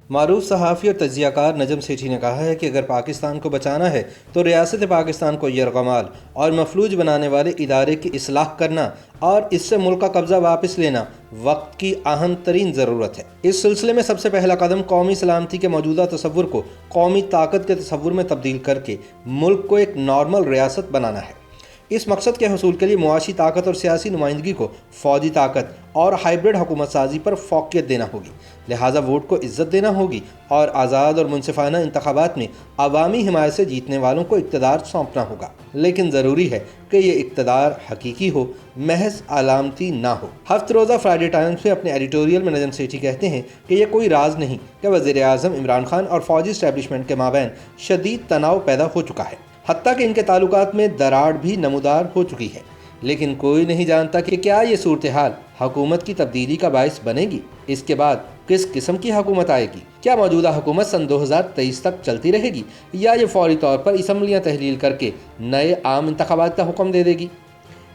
معروف صحافی اور تجزیہ کار نجم سیٹھی نے کہا ہے کہ اگر پاکستان کو بچانا ہے تو ریاست پاکستان کو یرغمال اور مفلوج بنانے والے ادارے کی اصلاح کرنا اور اس سے ملک کا قبضہ واپس لینا وقت کی اہم ترین ضرورت ہے۔ اس سلسلے میں سب سے پہلا قدم قومی سلامتی کے موجودہ تصور کو قومی طاقت کے تصور میں تبدیل کر کے ملک کو ایک نارمل ریاست بنانا ہے۔ اس مقصد کے حصول کے لیے معاشی طاقت اور سیاسی نمائندگی کو فوجی طاقت اور ہائبرڈ حکومت سازی پر فوقیت دینا ہوگی، لہٰذا ووٹ کو عزت دینا ہوگی اور آزاد اور منصفانہ انتخابات میں عوامی حمایت سے جیتنے والوں کو اقتدار سونپنا ہوگا، لیکن ضروری ہے کہ یہ اقتدار حقیقی ہو، محض علامتی نہ ہو۔ ہفت روزہ فرائیڈے ٹائمز میں اپنے ایڈیٹوریل میں نجم سیٹھی کہتے ہیں کہ یہ کوئی راز نہیں کہ وزیر اعظم عمران خان اور فوجی اسٹیبلشمنٹ کے مابین شدید تناؤ پیدا ہو چکا ہے، حتیٰ کہ ان کے تعلقات میں دراڑ بھی نمودار ہو چکی ہے، لیکن کوئی نہیں جانتا کہ کیا یہ صورتحال حکومت کی تبدیلی کا باعث بنے گی۔ اس کے بعد کس قسم کی حکومت آئے گی؟ کیا موجودہ حکومت سن 2023 تک چلتی رہے گی یا یہ فوری طور پر اسمبلیاں تحلیل کر کے نئے عام انتخابات کا حکم دے دے گی؟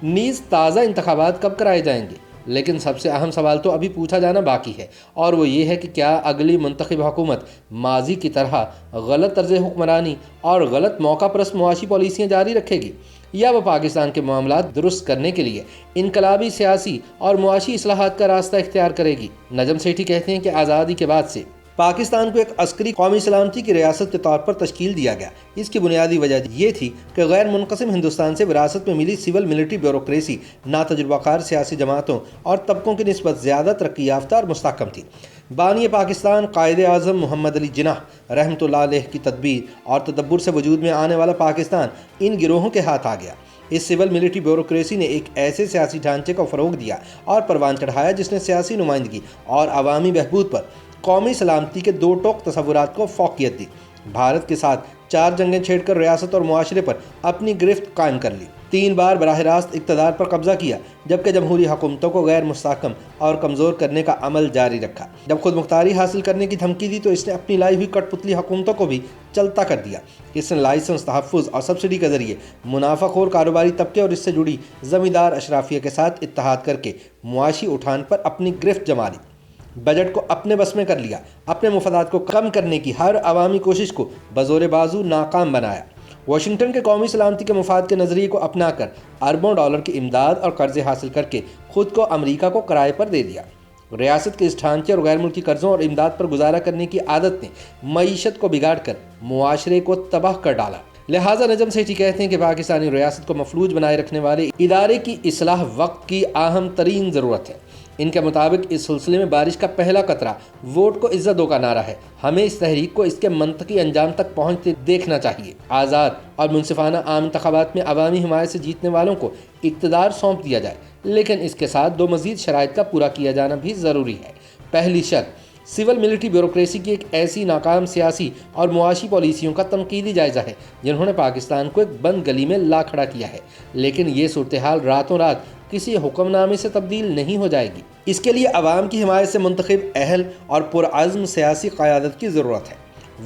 نیز تازہ انتخابات کب کرائے جائیں گے؟ لیکن سب سے اہم سوال تو ابھی پوچھا جانا باقی ہے، اور وہ یہ ہے کہ کیا اگلی منتخب حکومت ماضی کی طرح غلط طرز حکمرانی اور غلط موقع پرست معاشی پالیسیاں جاری رکھے گی، یا وہ پاکستان کے معاملات درست کرنے کے لیے انقلابی سیاسی اور معاشی اصلاحات کا راستہ اختیار کرے گی؟ نجم سیٹھی کہتے ہیں کہ آزادی کے بعد سے پاکستان کو ایک عسکری قومی سلامتی کی ریاست کے طور پر تشکیل دیا گیا۔ اس کی بنیادی وجہ یہ تھی کہ غیر منقسم ہندوستان سے وراثت میں ملی سول ملٹری بیوروکریسی ناتجربہ کار سیاسی جماعتوں اور طبقوں کی نسبت زیادہ ترقی یافتہ اور مستحکم تھی۔ بانی پاکستان قائد اعظم محمد علی جناح رحمۃ اللہ علیہ کی تدبیر اور تدبر سے وجود میں آنے والا پاکستان ان گروہوں کے ہاتھ آ گیا۔ اس سول ملٹری بیوروکریسی نے ایک ایسے سیاسی ڈھانچے کو فروغ دیا اور پروان چڑھایا جس نے سیاسی نمائندگی اور عوامی بہبود پر قومی سلامتی کے دو ٹوک تصورات کو فوقیت دی۔ بھارت کے ساتھ 4 جنگیں چھیڑ کر ریاست اور معاشرے پر اپنی گرفت قائم کر لی، 3 بار براہ راست اقتدار پر قبضہ کیا، جبکہ جمہوری حکومتوں کو غیر مستحکم اور کمزور کرنے کا عمل جاری رکھا۔ جب خود مختاری حاصل کرنے کی دھمکی دی تو اس نے اپنی لائی ہوئی کٹ پتلی حکومتوں کو بھی چلتا کر دیا۔ اس نے لائسنس، تحفظ اور سبسڈی کے ذریعے منافع خور کاروباری طبقے اور اس سے جڑی زمیندار اشرافیہ کے ساتھ اتحاد کر کے معاشی اٹھان پر اپنی گرفت جما لی، بجٹ کو اپنے بس میں کر لیا، اپنے مفادات کو کم کرنے کی ہر عوامی کوشش کو بزور بازو ناکام بنایا۔ واشنگٹن کے قومی سلامتی کے مفاد کے نظریے کو اپنا کر اربوں ڈالر کی امداد اور قرضے حاصل کر کے خود کو امریکہ کو کرائے پر دے دیا۔ ریاست کے اس ڈھانچے اور غیر ملکی قرضوں اور امداد پر گزارا کرنے کی عادت نے معیشت کو بگاڑ کر معاشرے کو تباہ کر ڈالا۔ لہٰذا نجم سیٹھی کہتے ہیں کہ پاکستانی ریاست کو مفلوج بنائے رکھنے والے ادارے کی اصلاح وقت کی اہم ترین ضرورت ہے۔ ان کے مطابق اس سلسلے میں بارش کا پہلا قطرہ ووٹ کو عزت دو کا نعرہ ہے۔ ہمیں اس تحریک کو اس کے منطقی انجام تک پہنچتے دیکھنا چاہیے۔ آزاد اور منصفانہ عام انتخابات میں عوامی حمایت سے جیتنے والوں کو اقتدار سونپ دیا جائے، لیکن اس کے ساتھ 2 مزید شرائط کا پورا کیا جانا بھی ضروری ہے۔ پہلی شرط سول ملٹری بیوروکریسی کی ایک ایسی ناکام سیاسی اور معاشی پالیسیوں کا تنقیدی جائزہ ہے جنہوں نے پاکستان کو ایک بند گلی میں لا کھڑا کیا ہے، لیکن یہ صورتحال راتوں رات کسی حکم نامے سے تبدیل نہیں ہو جائے گی۔ اس کے لیے عوام کی حمایت سے منتخب اہل اور پرعزم سیاسی قیادت کی ضرورت ہے۔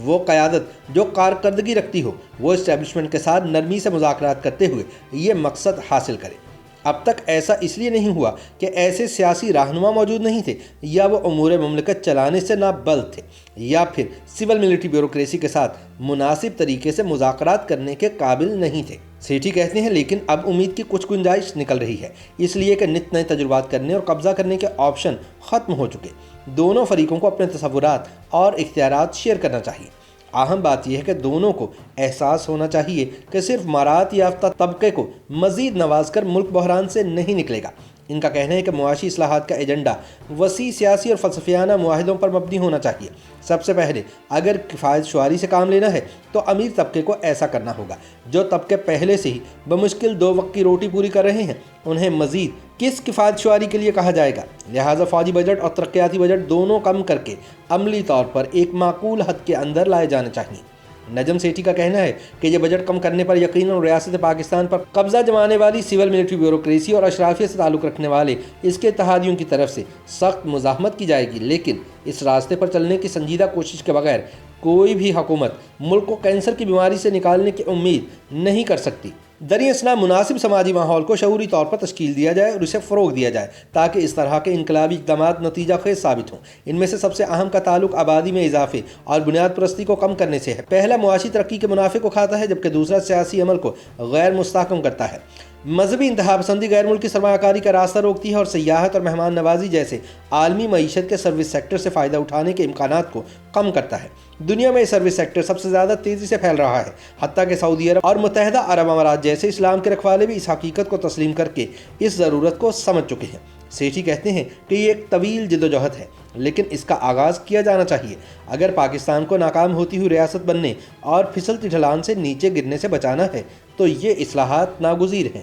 وہ قیادت جو کارکردگی رکھتی ہو، وہ اسٹیبلشمنٹ کے ساتھ نرمی سے مذاکرات کرتے ہوئے یہ مقصد حاصل کرے۔ اب تک ایسا اس لیے نہیں ہوا کہ ایسے سیاسی رہنما موجود نہیں تھے، یا وہ امور مملکت چلانے سے نابلد تھے، یا پھر سول ملٹری بیوروکریسی کے ساتھ مناسب طریقے سے مذاکرات کرنے کے قابل نہیں تھے۔ سیٹھی کہتے ہیں لیکن اب امید کی کچھ گنجائش نکل رہی ہے، اس لیے کہ نت نئے تجربات کرنے اور قبضہ کرنے کے آپشن ختم ہو چکے۔ دونوں فریقوں کو اپنے تصورات اور اختیارات شیئر کرنا چاہیے۔ اہم بات یہ ہے کہ دونوں کو احساس ہونا چاہیے کہ صرف مہارت یافتہ طبقے کو مزید نواز کر ملک بحران سے نہیں نکلے گا۔ ان کا کہنا ہے کہ معاشی اصلاحات کا ایجنڈا وسیع سیاسی اور فلسفیانہ معاہدوں پر مبنی ہونا چاہیے۔ سب سے پہلے اگر کفایت شعاری سے کام لینا ہے تو امیر طبقے کو ایسا کرنا ہوگا۔ جو طبقے پہلے سے ہی بمشکل 2 وقت کی روٹی پوری کر رہے ہیں، انہیں مزید کس کفایت شعاری کے لیے کہا جائے گا؟ لہٰذا فوجی بجٹ اور ترقیاتی بجٹ دونوں کم کر کے عملی طور پر ایک معقول حد کے اندر لائے جانے چاہیے۔ نجم سیٹھی کا کہنا ہے کہ یہ بجٹ کم کرنے پر یقیناً ریاست پاکستان پر قبضہ جمانے والی سول ملٹری بیوروکریسی اور اشرافیہ سے تعلق رکھنے والے اس کے اتحادیوں کی طرف سے سخت مزاحمت کی جائے گی، لیکن اس راستے پر چلنے کی سنجیدہ کوشش کے بغیر کوئی بھی حکومت ملک کو کینسر کی بیماری سے نکالنے کی امید نہیں کر سکتی۔ دریں اثنا مناسب سماجی ماحول کو شعوری طور پر تشکیل دیا جائے اور اسے فروغ دیا جائے تاکہ اس طرح کے انقلابی اقدامات نتیجہ خیز ثابت ہوں۔ ان میں سے سب سے اہم کا تعلق آبادی میں اضافے اور بنیاد پرستی کو کم کرنے سے ہے۔ پہلا معاشی ترقی کے منافع کو کھاتا ہے جبکہ دوسرا سیاسی عمل کو غیر مستحکم کرتا ہے۔ مذہبی انتہا پسندی غیر ملکی سرمایہ کاری کا راستہ روکتی ہے اور سیاحت اور مہمان نوازی جیسے عالمی معیشت کے سروس سیکٹر سے فائدہ اٹھانے کے امکانات کو کم کرتا ہے۔ دنیا میں یہ سروس سیکٹر سب سے زیادہ تیزی سے پھیل رہا ہے، حتیٰ کہ سعودی عرب اور متحدہ عرب امارات جیسے اسلام کے رکھوالے بھی اس حقیقت کو تسلیم کر کے اس ضرورت کو سمجھ چکے ہیں۔ سیٹھی کہتے ہیں کہ یہ ایک طویل جدوجہد ہے لیکن اس کا آغاز کیا جانا چاہیے۔ اگر پاکستان کو ناکام ہوتی ہوئی ریاست بننے اور پھسلتی ڈھلان سے نیچے گرنے سے بچانا ہے تو یہ اصلاحات ناگزیر ہیں۔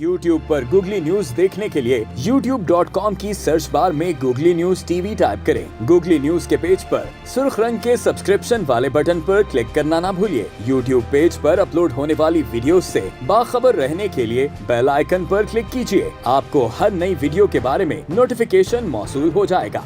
YouTube پر گوگلی نیوز دیکھنے کے لیے youtube.com کی سرچ بار میں googly news T V type کریں۔ گوگلی نیوز کے پیج پر سرخ رنگ کے سبسکرپشن والے بٹن پر کلک کرنا نہ بھولیے۔ YouTube پیج پر اپلوڈ ہونے والی ویڈیوز سے باخبر رہنے کے لیے بیل آئیکن پر کلک کیجیے۔ آپ کو ہر نئی ویڈیو کے بارے میں نوٹیفیکیشن موصول ہو جائے گا۔